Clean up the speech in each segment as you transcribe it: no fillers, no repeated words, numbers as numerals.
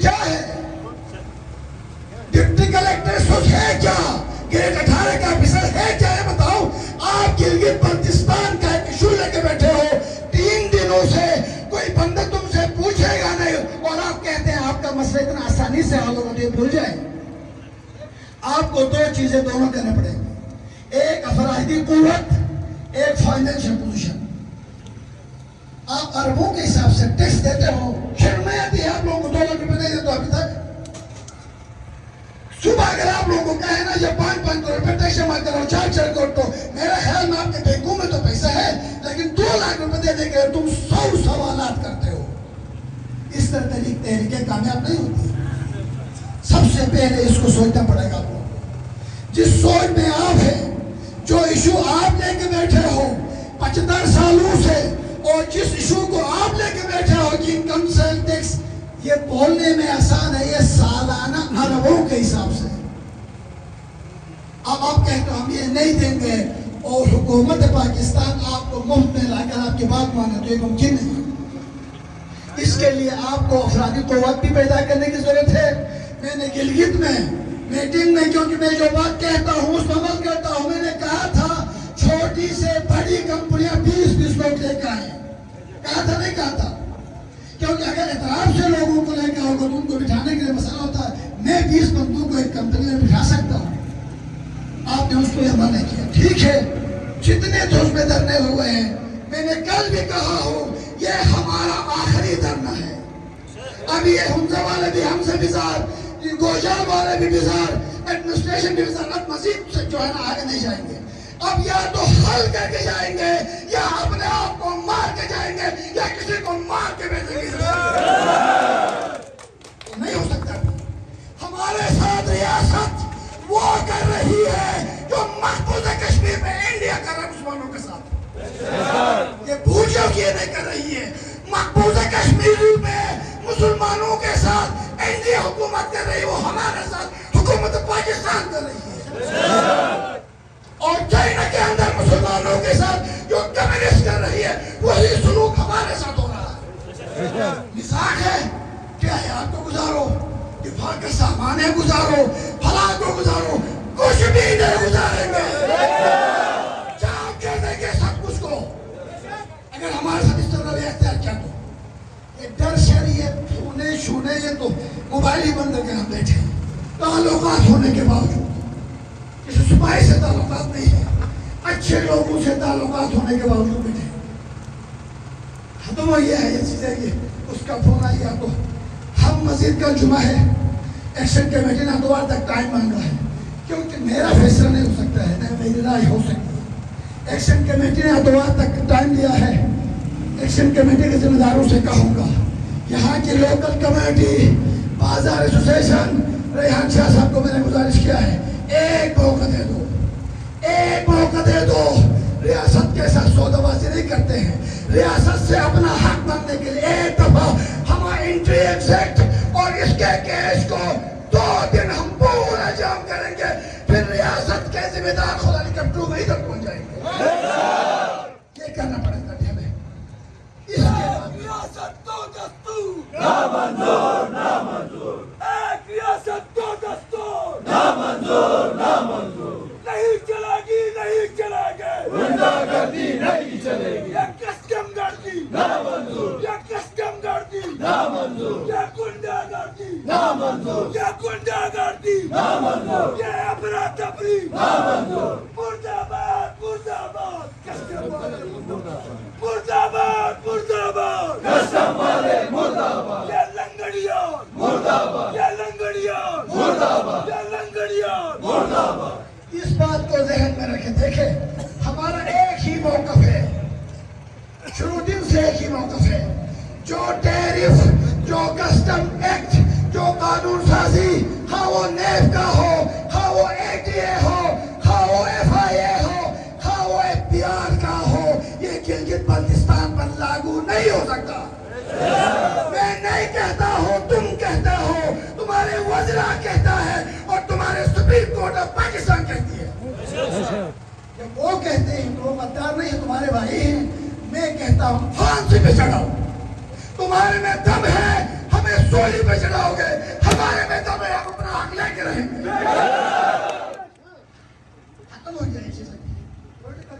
کیا ہے؟ Deputy collector سوچ ہے کیا؟ گریڈ 18 کا آفیسر ہے کیا؟ ہے بتاؤ. آپ گلگت بلتستان کا ایک ایشو لے کے بیٹھے ہو 3 دنوں سے، کوئی بندہ تم سے پوچھے گا نہیں، اور آپ کہتے ہیں آپ کا مسئلہ اتنا آسانی سے حل ہوگا تو یہ بھول جائیں. آپ کو 2 چیزیں دونوں کرنے پڑیں گے، ایک افرادی قوت، ایک فائنینشل پوزیشن. آپ اربوں کے حساب سے ٹیکس دیتے ہو، شرم نہیں آتی ہے آپ لوگوں کو 2 لاکھ روپے نہیں دیتے ابھی تک. صبح اگر آپ لوگوں کو کہے نا یہ 5 کروڑ روپے ٹیکس جمع کرو 4 کروڑ، تو میرا خیال میں آپ کے بینکوں میں تو پیسہ ہے، لیکن 2 لاکھ روپے دے دے کے تم 100 سوالات کرتے ہو. اس طرح تحریکیں کامیاب نہیں ہوتی. سب سے پہلے اس کو سوچنا پڑے گا آپ کو. جس سوچ میں آپ ہیں، جو ایشو آپ لے کے بیٹھے ہو 75 سالوں سے، اور جس ایشو کو آپ لے کے بیٹھے ہو کہ انکم سیل ٹیکس، یہ بولنے میں آسان ہے، یہ سالانہ اربوں کے حساب سے. اب آپ کہتے ہو ہم یہ نہیں دیں گے، اور حکومت پاکستان آپ کو مفت میں لا کر آپ کی بات مانے، تو یہ ممکن نہیں. اس کے لیے آپ کو افرادی قوت بھی پیدا کرنے کی ضرورت ہے. میں نے گلگت میں میٹنگ میں، کیونکہ میں جو بات کہتا ہوں اس پر عمل کرتا ہوں، میں نے کہا تھا چھوٹی سے بڑی کمپنیاں 20 لوگ لے کے آئیں. کہا تھا نہیں کہا تھا؟ کیونکہ اگر اعتراف سے لوگوں کو لے کے آؤ گے تو ان کو بٹھانے کے لیے مسئلہ ہوتا ہے. میں 20 بندوں کو ایک کمپنی میں بٹھا سکتا ہوں. آپ نے اس کو عمل نہیں کیا. ٹھیک ہے، جتنے تو اس میں دھرنے ہوئے ہیں، میں نے کل بھی کہا ہوں یہ ہمارا آخری دھرنا ہے. اب یہ حمزہ والے بھی ہم سے بیزار، گوجال والے بھی بیزار، ایڈمنسٹریشن بھی بیزار. اب مزید جو ہے نا آگے نہیں جائیں گے. اب یا تو حل کر کے جائیں گے، یا اپنے آپ کو مار کے جائیں گے، یا کسی کو مار کے بھیجیں گے. نہیں ہو سکتا. ہمارے ساتھ ریاست وہ کر رہی ہے جو مقبوضہ کشمیر میں انڈیا کر رہا ہے مسلمانوں کے ساتھ. یہ بھول جاؤ کہ یہ نہیں کر رہی ہے. مقبوضہ کشمیر میں مسلمانوں کے ساتھ انڈیا حکومت کر رہی ہے، وہ ہمارے ساتھ حکومت پاکستان کر رہی ہے. اور چائنا کے اندر مسلمانوں کے ساتھ جو کمیونسٹ کر رہی ہے، وہی سلوک ہمارے ساتھ ہو رہا ہے. مزاج ہے کہ حیات کو گزارو، دفاع کا سامان ہے گزارو، فلاح کو گزارو، کچھ بھی نہیں گزاریں گے. جاؤ کہہ دیں گے سب کچھ کو. اگر ہمارے ساتھ اس طرح بھی اختیار کیا تو یہ ڈر شریعت چھونے چھونے، یہ تو موبائل ہی بند کر کے ہم بیٹھے. تعلقات ہونے کے باوجود کسی سپاہی سے تعلقات نہیں ہے، اچھے لوگوں سے تعلقات ہونے کے باوجود بیٹھے. تو وہ یہ ہے، یہ چیزیں یہ اس کا فون آیا تو ہم مزید کا جمعہ ہے. ایکشن کمیٹی نے اتوار تک ٹائم مانگا ہے، کیونکہ میرا فیصلہ نہیں ہو سکتا ہے، نہ میری رائے ہو سکتی ہے. ایکشن کمیٹی نے اتوار تک ٹائم دیا ہے. ایکشن کمیٹی کے ذمہ داروں سے کہوں گا، یہاں کی لوکل کمیٹی، بازار ایسوسیشن، ریحان شاہ صاحب کو میں نے گزارش کیا ہے، ایک موقع دے دو، ایک موقع دے دو. ریاست کے ساتھ سودا بازی نہیں کرتے ہیں. ریاست سے اپنا حق مانگنے کے لیے ایک دفعہ ہم انٹری ایگزیکٹ اور اس کے کیس کو 2 دن ہم پورا جام کریں گے، پھر ریاست کے ذمہ دار خدا علی کپٹو وہیں تک پہنچ جائیں گے. یہ کرنا پڑے گا ہمیں. اس کے بعد ریاست تو دستور نامنظور، نامنظور. ایک ریاست تو دستور نامنظور، نامنظور. نہیں چلے گی، نہیں چلے گی. گنڈا گردی نہیں چلے گی. یہ کسٹم گردی نامنظور، یہ کسٹم گردی نامنظور، یہ گنڈا گردی نامنظور، یہ گنڈا گردی نامنظور، یہ افراتفری نامنظور. مرد آباد، مرد آباد. کسٹم والے مرد آباد، مرد آباد، مرد آباد. کسٹم والے مرد آباد. یہ لنگڑیوں مرد آباد، یہ لنگڑیوں مرد آباد، یہ لنگڑیوں مرد آباد. اس بات کو ذہن میں رکھیں. دیکھیں ہمارا ایک ہی موقف ہے، شروع دن سے ایک ہی موقف ہے. جو ٹیرف، جو کسٹم ایکٹ، جو قانون سازی، ہاں وہ نیب کا ہو، ہاں وہ اے ٹی اے ہو، ہاں وہ ایف آئی اے ہو، ہاں وہ ایف پی آر کا ہو، یہ گلگت بلتستان پر لاگو نہیں ہو سکتا. میں نہیں کہتا ہوں، تم کہتا ہو، تمہارے وزراء کہتا ہے، اور تمہارے سپریم کورٹ آف پاکستان کہتی ہے. جب وہ کہتے ہیں تو وہ مددار نہیں ہے، تمہارے بھائی ہیں. میں کہتا ہوں پھانسی پہ چڑھاؤ. تمہارے میں دم ہے، ہمیں سولی پہ چڑھاؤ گے.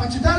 75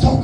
100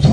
100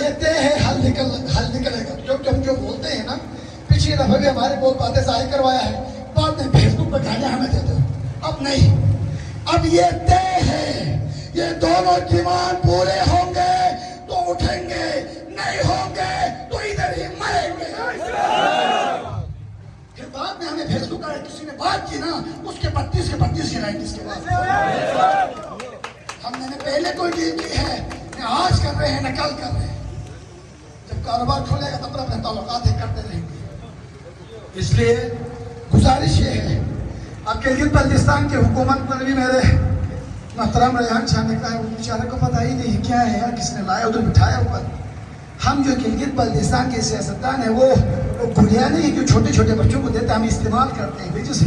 لیتے ہیں حل نکلے گا. جو بولتے ہیں نا, پچھلی دفعہ بھی ہمارے بہت باتیں ظاہر کروایا ہے, بعد میں فیس بک پہ گالیاں ہمیں دیتے ہو. اب نہیں, اب یہ طے ہے, یہ دونوں ڈیمانڈ پورے ہوں گے تو اٹھیں گے, نہیں ہوں گے تو ادھر ہی مریں گے. پھر بعد میں ہمیں فیس بک کا کسی نے بات کی نا, اس کے 32 کے 32 کی رائٹ اس کے بعد. ہم نے پہلے کوئی ڈیل کی ہے, نہ آج کر رہے ہیں نہ کل کر رہے ہیں. جب کاروبار کھولے گا تب اپنے تعلقات کرتے رہیں گے. اس لیے گزارش یہ ہے, اب گلگت بلتستان کی حکومت پر بھی میرے محترم ریحان شاہ نے کہا, وہ بیچارے کو پتہ ہی نہیں کیا ہے یار, کس نے لایا ادھر بٹھایا اوپر. ہم جو گلگت بلتستان کے سیاستدان ہیں وہ گڑیا نہیں جو چھوٹے چھوٹے بچوں کو دیتے, ہم استعمال کرتے ہیں وجہ سے.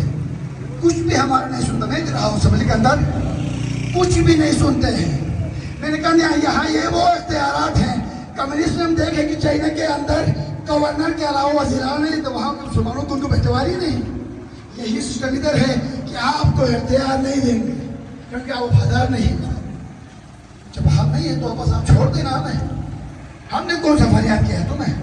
کچھ بھی ہمارا نہیں سنتا, میں رہا ہوں اسمبلی کے اندر کچھ بھی نہیں سنتے ہیں. میں نے کہا یہاں یہ وہ اختیارات ہیں, کمیونسٹ نے ہم دیکھے کہ چائنا کے اندر گورنر کے علاوہ وزیران نہیں, تو وہاں مسلمانوں کو ان کو بیٹواری نہیں. یہی سسٹم ادھر ہے کہ آپ کو اختیار نہیں دیں گے کیونکہ آپ وفادار نہیں ہیں. جب ہم نہیں ہیں تو بس آپ چھوڑ دینا ہمیں. ہم نے کون سا فریاد کیا ہے تمہیں؟